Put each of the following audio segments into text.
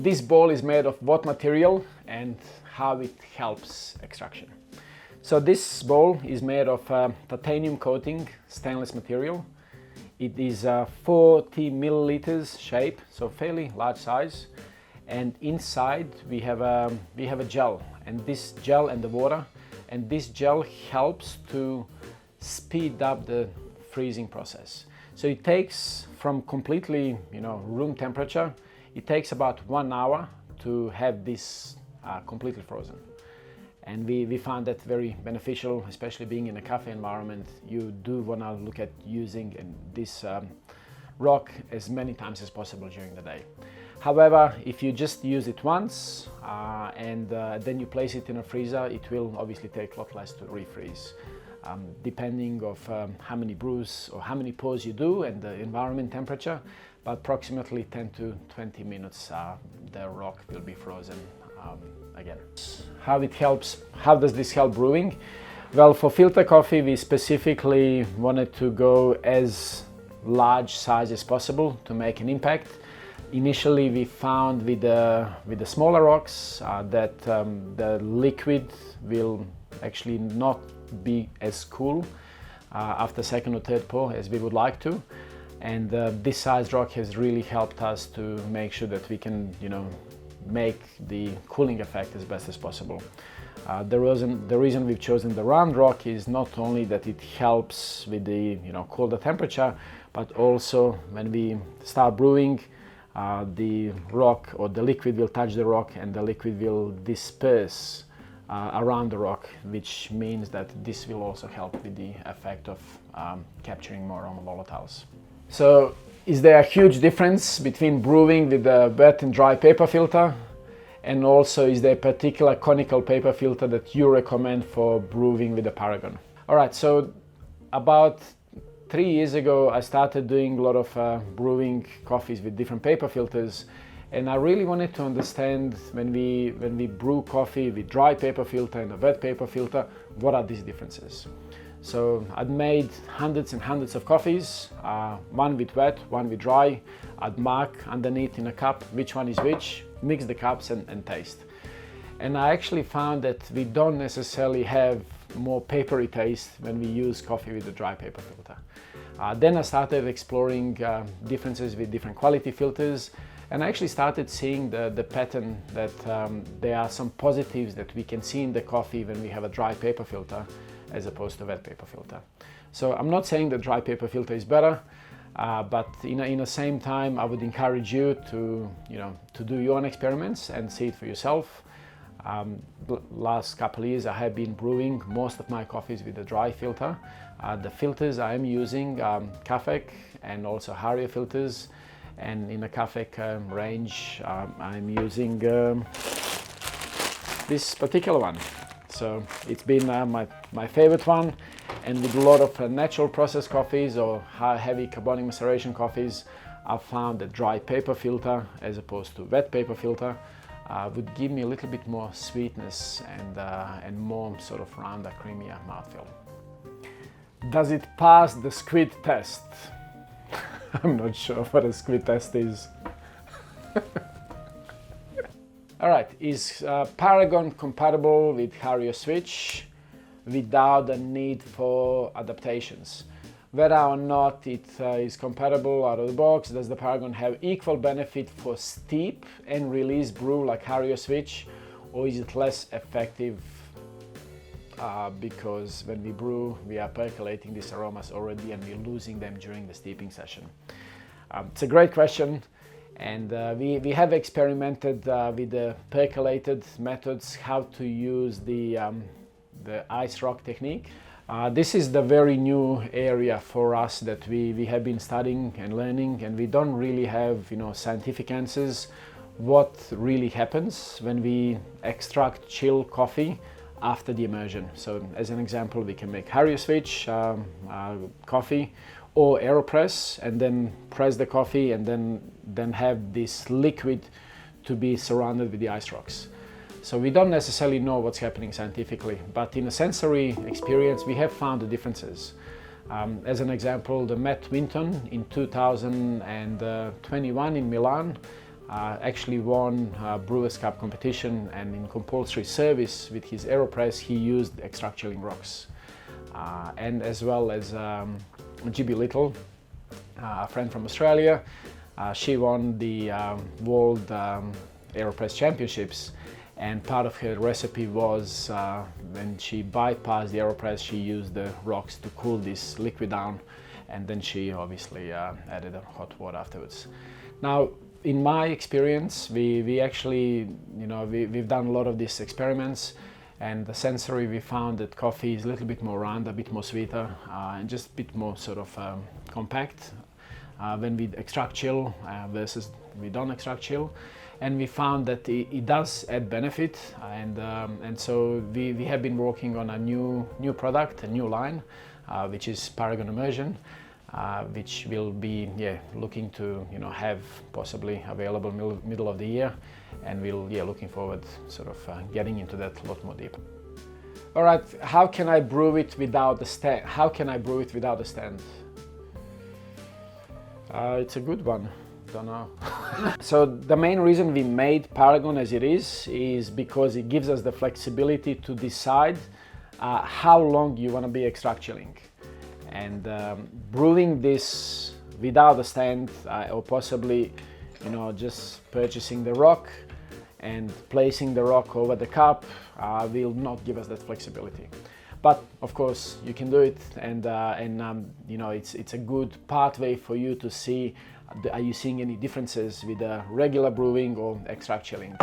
this bowl is made of what material and how it helps extraction. So this bowl is made of titanium coating stainless material. It is 40 milliliters shape, so fairly large size. And inside we have a gel, and this gel and the water, and this gel helps to speed up the freezing process. So it takes from completely, room temperature, it takes about 1 hour to have this completely frozen. And we found that very beneficial, especially being in a cafe environment. You do want to look at using this rock as many times as possible during the day. However, if you just use it once and then you place it in a freezer, it will obviously take a lot less to refreeze. Depending of how many brews or how many pours you do and the environment temperature, but approximately 10 to 20 minutes the rock will be frozen again. How does this help brewing? Well, for filter coffee we specifically wanted to go as large size as possible to make an impact. Initially we found with the smaller rocks that the liquid will actually not be as cool after second or third pour as we would like to, and this size rock has really helped us to make sure that we can make the cooling effect as best as possible. The reason we've chosen the round rock is not only that it helps with the colder temperature, but also when we start brewing, the rock or the liquid will touch the rock and the liquid will disperse around the rock, which means that this will also help with the effect of capturing more aroma volatiles. So is there a huge difference between brewing with a wet and dry paper filter? And also, is there a particular conical paper filter that you recommend for brewing with the Paragon? All right, so about 3 years ago, I started doing a lot of brewing coffees with different paper filters. And I really wanted to understand when we brew coffee with dry paper filter and a wet paper filter, what are these differences? So I'd made hundreds and hundreds of coffees, one with wet, one with dry. I'd mark underneath in a cup which one is which, mix the cups and taste. And I actually found that we don't necessarily have more papery taste when we use coffee with a dry paper filter. Then I started exploring differences with different quality filters, and I actually started seeing the pattern that there are some positives that we can see in the coffee when we have a dry paper filter as opposed to wet paper filter. So I'm not saying the dry paper filter is better, but in the same time I would encourage you to do your own experiments and see it for yourself. Last couple of years I have been brewing most of my coffees with a dry filter. The filters I am using Cafec and also Hario filters, and in the Cafec range I'm using this particular one. So it's been my favorite one, and with a lot of natural process coffees or heavy carbonic maceration coffees, I've found that dry paper filter as opposed to wet paper filter would give me a little bit more sweetness and more sort of rounder, creamier mouthfeel. Does it pass the squid test? I'm not sure what a squid test is. All right, is Paragon compatible with Hario Switch without the need for adaptations? Whether or not it is compatible out of the box, does the Paragon have equal benefit for steep and release brew like Hario Switch, or is it less effective because when we brew, we are percolating these aromas already and we're losing them during the steeping session? It's a great question. And we have experimented with the percolated methods, how to use the ice rock technique. This is the very new area for us that we have been studying and learning, and we don't really have scientific answers what really happens when we extract chill coffee after the immersion. So as an example, we can make Hario Switch coffee or AeroPress and then press the coffee and then have this liquid to be surrounded with the ice rocks. So we don't necessarily know what's happening scientifically, but in a sensory experience we have found the differences. As an example, the Matt Winton in 2021 in Milan actually won Brewers Cup competition, and in compulsory service with his AeroPress he used extract chilling rocks. And as well as GB Little, a friend from Australia, she won the World AeroPress Championships, and part of her recipe was when she bypassed the AeroPress, she used the rocks to cool this liquid down, and then she obviously added hot water afterwards. Now, in my experience, we actually, we've done a lot of these experiments, and the sensory, we found that coffee is a little bit more round, a bit more sweeter, and just a bit more sort of compact when we extract chill versus we don't extract chill. And we found that it does add benefit, and so we have been working on a new product, a new line, which is Paragon Immersion, which will be looking to have possibly available middle of the year, and we'll looking forward sort of getting into that a lot more deep. All right, how can I brew it without the stand? How can I brew it without the stand? It's a good one. Don't know. So the main reason we made Paragon as it is because it gives us the flexibility to decide how long you want to be extract chilling. And brewing this without the stand, or possibly just purchasing the rock and placing the rock over the cup, will not give us that flexibility. But of course you can do it, and it's a good pathway for you to see, are you seeing any differences with regular brewing or extract chilling.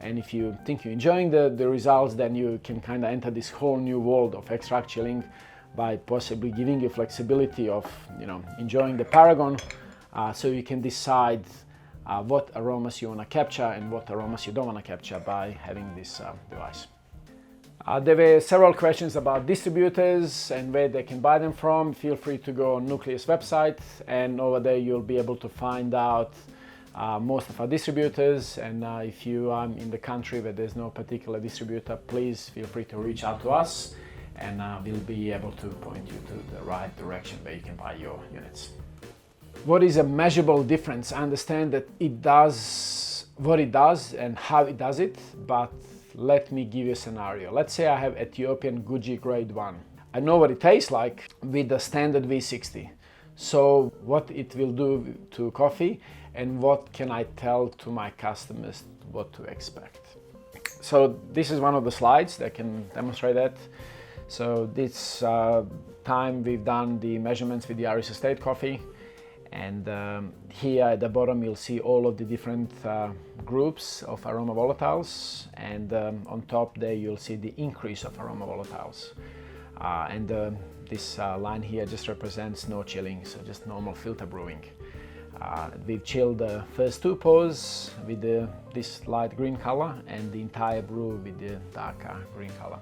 And if you think you're enjoying the results, then you can kind of enter this whole new world of extract chilling by possibly giving you flexibility of enjoying the Paragon, so you can decide what aromas you want to capture and what aromas you don't want to capture by having this device. There were several questions about distributors and where they can buy them from. Feel free to go on Nucleus website, and over there you'll be able to find out most of our distributors. And if you are in the country where there's no particular distributor, please feel free to reach out to us, and we'll be able to point you to the right direction where you can buy your units. What is a measurable difference? I understand that it does what it does and how it does it, but let me give you a scenario. Let's say I have Ethiopian Guji Grade 1. I know what it tastes like with the standard V60. So what it will do to coffee, and what can I tell to my customers what to expect. So this is one of the slides that can demonstrate that. So this time we've done the measurements with the Irish Estate coffee, and here at the bottom you'll see all of the different groups of aroma volatiles, and on top there you'll see the increase of aroma volatiles, and this line here just represents no chilling, so just normal filter brewing. We've chilled the first two pours with this light green color, and the entire brew with the darker green color.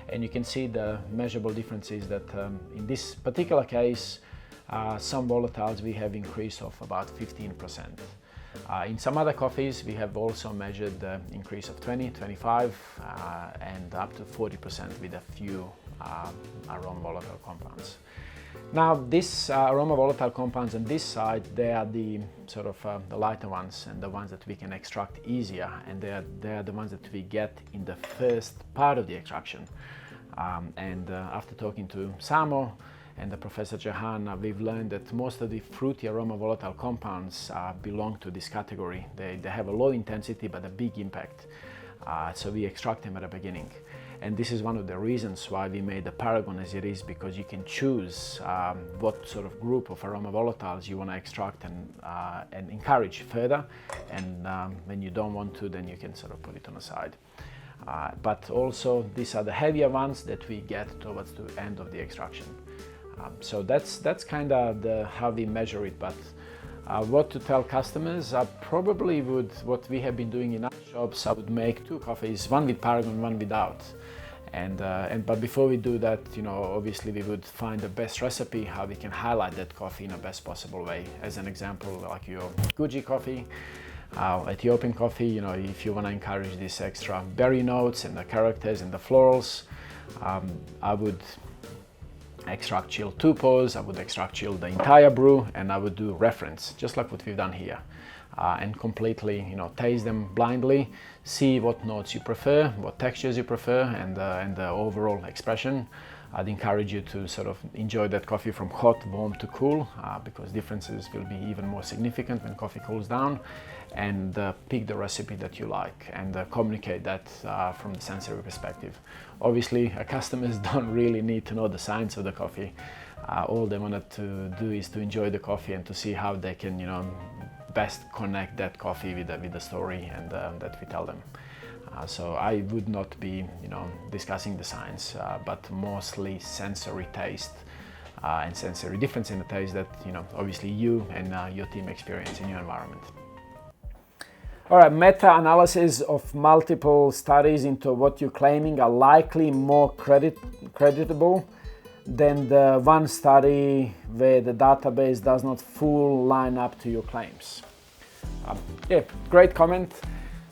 And you can see the measurable differences that in this particular case, some volatiles we have increase of about 15%. In some other coffees we have also measured the increase of 20, 25 and up to 40% with a few aroma volatile compounds. Now this aroma volatile compounds on this side, they are the sort of the lighter ones and the ones that we can extract easier, and they are the ones that we get in the first part of the extraction. After talking to Samo and the Professor Jahan, we've learned that most of the fruity aroma volatile compounds belong to this category. They have a low intensity but a big impact, so we extract them at the beginning. And this is one of the reasons why we made the Paragon as it is, because you can choose what sort of group of aroma volatiles you want to extract and encourage further, and when you don't want to, then you can sort of put it on the side. But also these are the heavier ones that we get towards the end of the extraction. So that's kind of how we measure it. But what to tell customers, I probably would, what we have been doing in our shops, I would make two coffees, one with Paragon, one without. But before we do that, obviously we would find the best recipe, how we can highlight that coffee in the best possible way. As an example, like your Guji coffee, Ethiopian coffee, if you want to encourage these extra berry notes and the characters and the florals, I would extract chill 2 pours, I would extract chill the entire brew, and I would do reference, just like what we've done here. and completely, taste them blindly, see what notes you prefer, what textures you prefer, and the overall expression. I'd encourage you to sort of enjoy that coffee from hot, warm to cool, because differences will be even more significant when coffee cools down, and pick the recipe that you like and communicate that from the sensory perspective. Obviously, customers don't really need to know the science of the coffee. All they wanted to do is to enjoy the coffee and to see how they can, best connect that coffee with the story and that we tell them. So I would not be, discussing the science, but mostly sensory taste and sensory difference in the taste that, obviously you and your team experience in your environment. All right, meta-analysis of multiple studies into what you're claiming are likely more creditable than the one study where the database does not full line up to your claims. Yeah, great comment.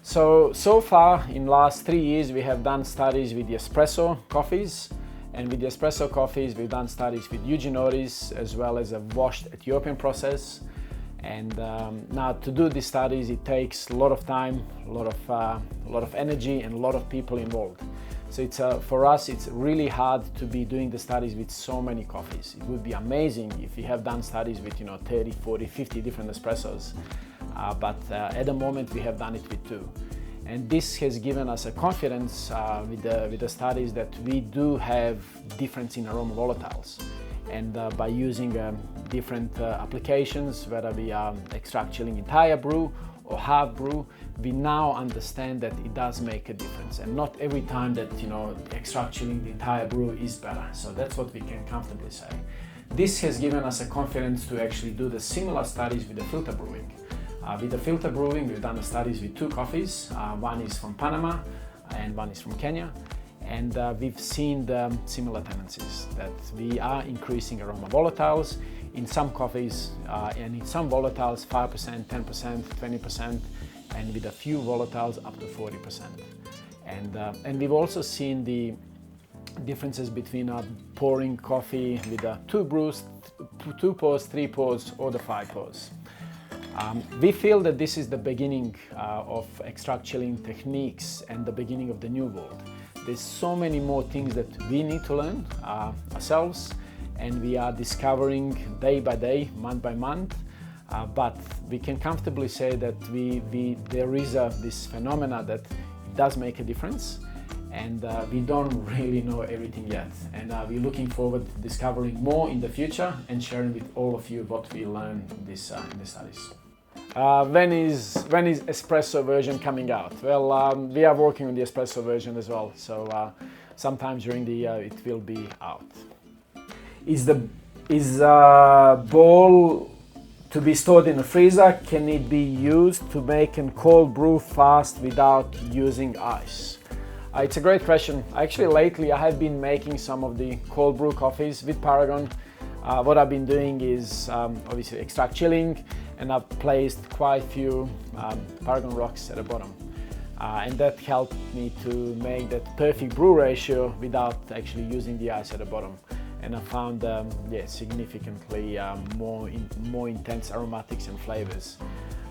So far in last 3 years we have done studies with the espresso coffees, and with the espresso coffees we've done studies with Eugenioides as well as a washed Ethiopian process. And now to do these studies it takes a lot of time, a lot of energy, and a lot of people involved. So it's for us it's really hard to be doing the studies with so many coffees. It would be amazing if you have done studies with 30, 40, 50 different espressos. But at the moment we have done it with 2, and this has given us a confidence with the studies that we do have difference in aroma volatiles, and by using different applications, whether we are extract chilling entire brew or half brew, we now understand that it does make a difference, and not every time that extract chilling the entire brew is better. So that's what we can comfortably say. This has given us a confidence to actually do the similar studies with the filter brewing. With the filter brewing, we've done the studies with 2 coffees. One is from Panama and one is from Kenya. And we've seen the similar tendencies, that we are increasing aroma volatiles in some coffees and in some volatiles 5%, 10%, 20%, and with a few volatiles up to 40%. And we've also seen the differences between pouring coffee with 2 brews, 2 pours, 3 pours, or the 5 pours. We feel that this is the beginning of extract chilling techniques and the beginning of the new world. There's so many more things that we need to learn ourselves, and we are discovering day by day, month by month. But we can comfortably say that there is this phenomena that does make a difference, and we don't really know everything yet. And we're looking forward to discovering more in the future and sharing with all of you what we learned in these studies. When is espresso version coming out? Well, we are working on the espresso version as well, so sometime during the year it will be out. Is bowl to be stored in a freezer? Can it be used to make a cold brew fast without using ice? It's a great question. Actually, lately I have been making some of the cold brew coffees with Paragon. What I've been doing is obviously extract chilling, and I've placed quite a few Paragon rocks at the bottom. And that helped me to make that perfect brew ratio without actually using the ice at the bottom. And I found significantly more intense aromatics and flavors.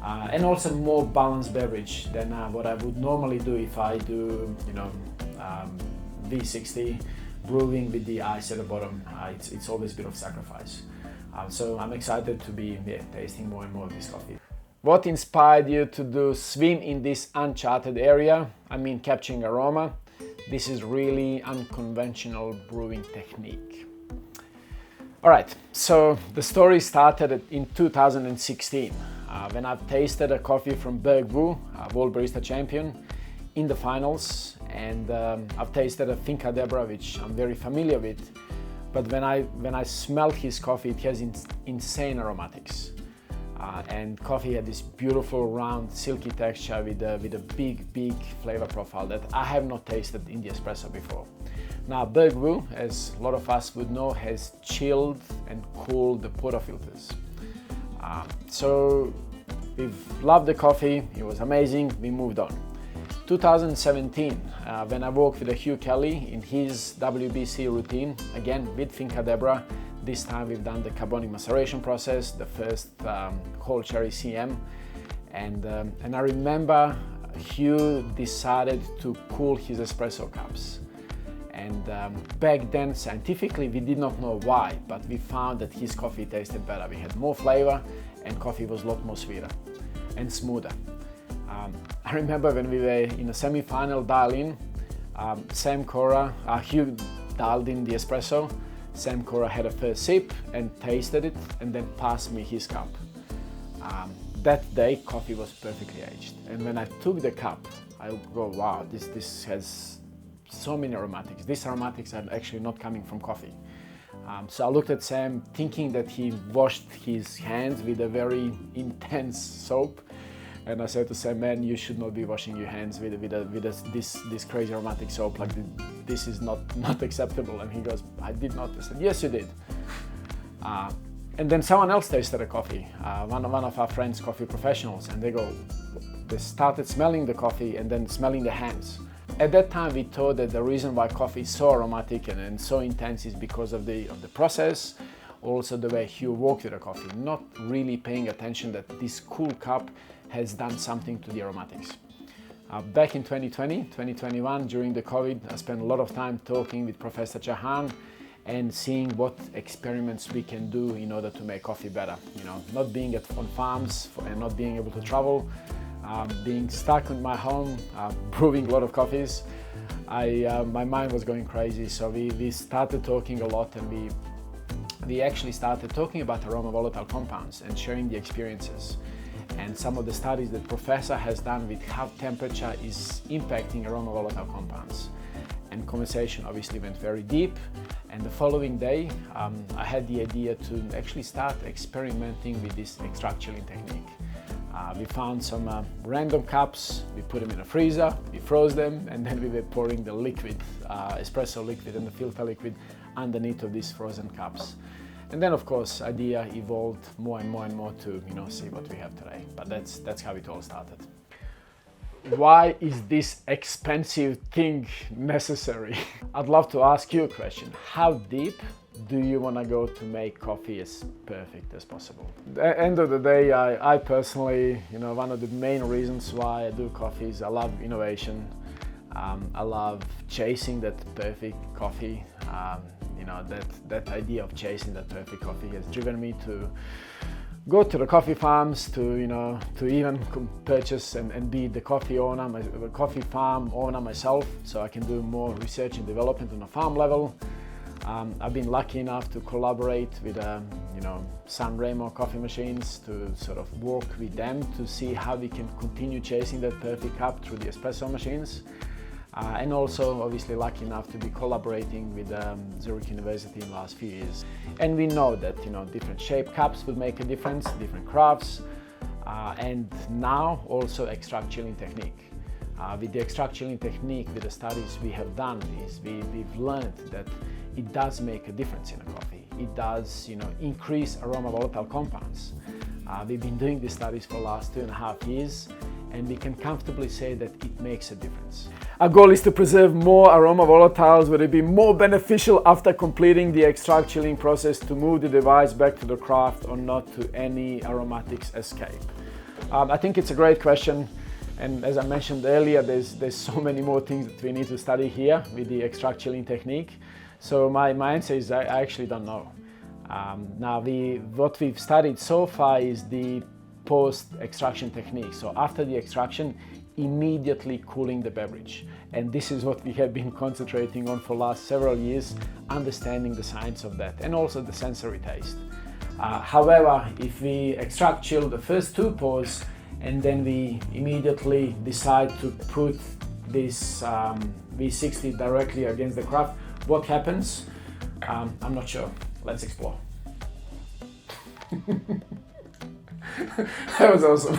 And also more balanced beverage than what I would normally do if I do V60 brewing with the ice at the bottom. It's always a bit of sacrifice. So I'm excited to be tasting more and more of this coffee. What inspired you to swim in this uncharted area? I mean, capturing aroma. This is really unconventional brewing technique. All right, so the story started in 2016 when I've tasted a coffee from Berg Wu, World Barista Champion, in the finals, and I've tasted a Finca Deborah, which I'm very familiar with. But when I smelled his coffee, it has insane aromatics, and coffee had this beautiful, round, silky texture with a big flavor profile that I have not tasted in the espresso before. Now, Berg Wu, as a lot of us would know, has chilled and cooled the portafilters. So we've loved the coffee, it was amazing, we moved on. 2017, when I worked with Hugh Kelly in his WBC routine, again with Finca Deborah. This time we've done the carbonic maceration process, the first whole cherry CM, And I remember Hugh decided to cool his espresso cups. And back then, scientifically, we did not know why, but we found that his coffee tasted better. We had more flavor and coffee was a lot more sweeter and smoother. I remember when we were in a semi-final dial-in, Sam Cora, Hugh dialed in the espresso. Sam Cora had a first sip and tasted it and then passed me his cup. That day, coffee was perfectly aged. And when I took the cup, I go, wow, this has so many aromatics. These aromatics are actually not coming from coffee. So I looked at Sam thinking that he washed his hands with a very intense soap. And I said to Sam, man, you should not be washing your hands with this crazy aromatic soap. Like, this is not acceptable. And he goes, I did not. I said, yes, you did. And then someone else tasted the coffee, one of our friends, coffee professionals, and they started smelling the coffee and then smelling the hands. At that time, we thought that the reason why coffee is so aromatic and so intense is because of the process, also the way Hugh worked with the coffee, not really paying attention that this cool cup has done something to the aromatics. Back in 2021, during the COVID, I spent a lot of time talking with Professor Jahan and seeing what experiments we can do in order to make coffee better. You know, not being on farms and not being able to travel, being stuck in my home, brewing a lot of coffees, my mind was going crazy. So we started talking a lot, and we actually started talking about aroma volatile compounds and sharing the experiences and some of the studies that Professor has done with how temperature is impacting aroma volatile compounds. And conversation obviously went very deep. And the following day, I had the idea to actually start experimenting with this extract chilling technique. We found some random cups, we put them in a freezer, we froze them, and then we were pouring the liquid, espresso liquid and the filter liquid underneath of these frozen cups. And then, of course, idea evolved more and more to see what we have today. But that's how it all started. Why is this expensive thing necessary? I'd love to ask you a question. How deep do you want to go to make coffee as perfect as possible? At the end of the day, I personally, one of the main reasons why I do coffee is I love innovation. I love chasing that perfect coffee. That idea of chasing that perfect coffee has driven me to go to the coffee farms, to even purchase and be the coffee farm owner myself, so I can do more research and development on a farm level. I've been lucky enough to collaborate with San Remo coffee machines, to sort of work with them to see how we can continue chasing that perfect cup through the espresso machines. And also obviously lucky enough to be collaborating with Zurich University in the last few years. And we know that different shape cups would make a difference, different crafts, and now also extract chilling technique. With the extract chilling technique, with the studies we have done, we've learned that it does make a difference in a coffee. It does increase aroma volatile compounds. We've been doing these studies for the last 2.5 years, and we can comfortably say that it makes a difference. Our goal is to preserve more aroma volatiles, where it be more beneficial after completing the extract chilling process to move the device back to the craft or not to any aromatics escape. I think it's a great question, and as I mentioned earlier, there's so many more things that we need to study here with the extract chilling technique. So my answer is I actually don't know. Now what we've studied so far is the post-extraction technique. So after the extraction, immediately cooling the beverage. And this is what we have been concentrating on for the last several years, understanding the science of that and also the sensory taste. However, if we extract chill the first 2 pours and then we immediately decide to put this V60 directly against the craft, what happens? I'm not sure. Let's explore. That was awesome.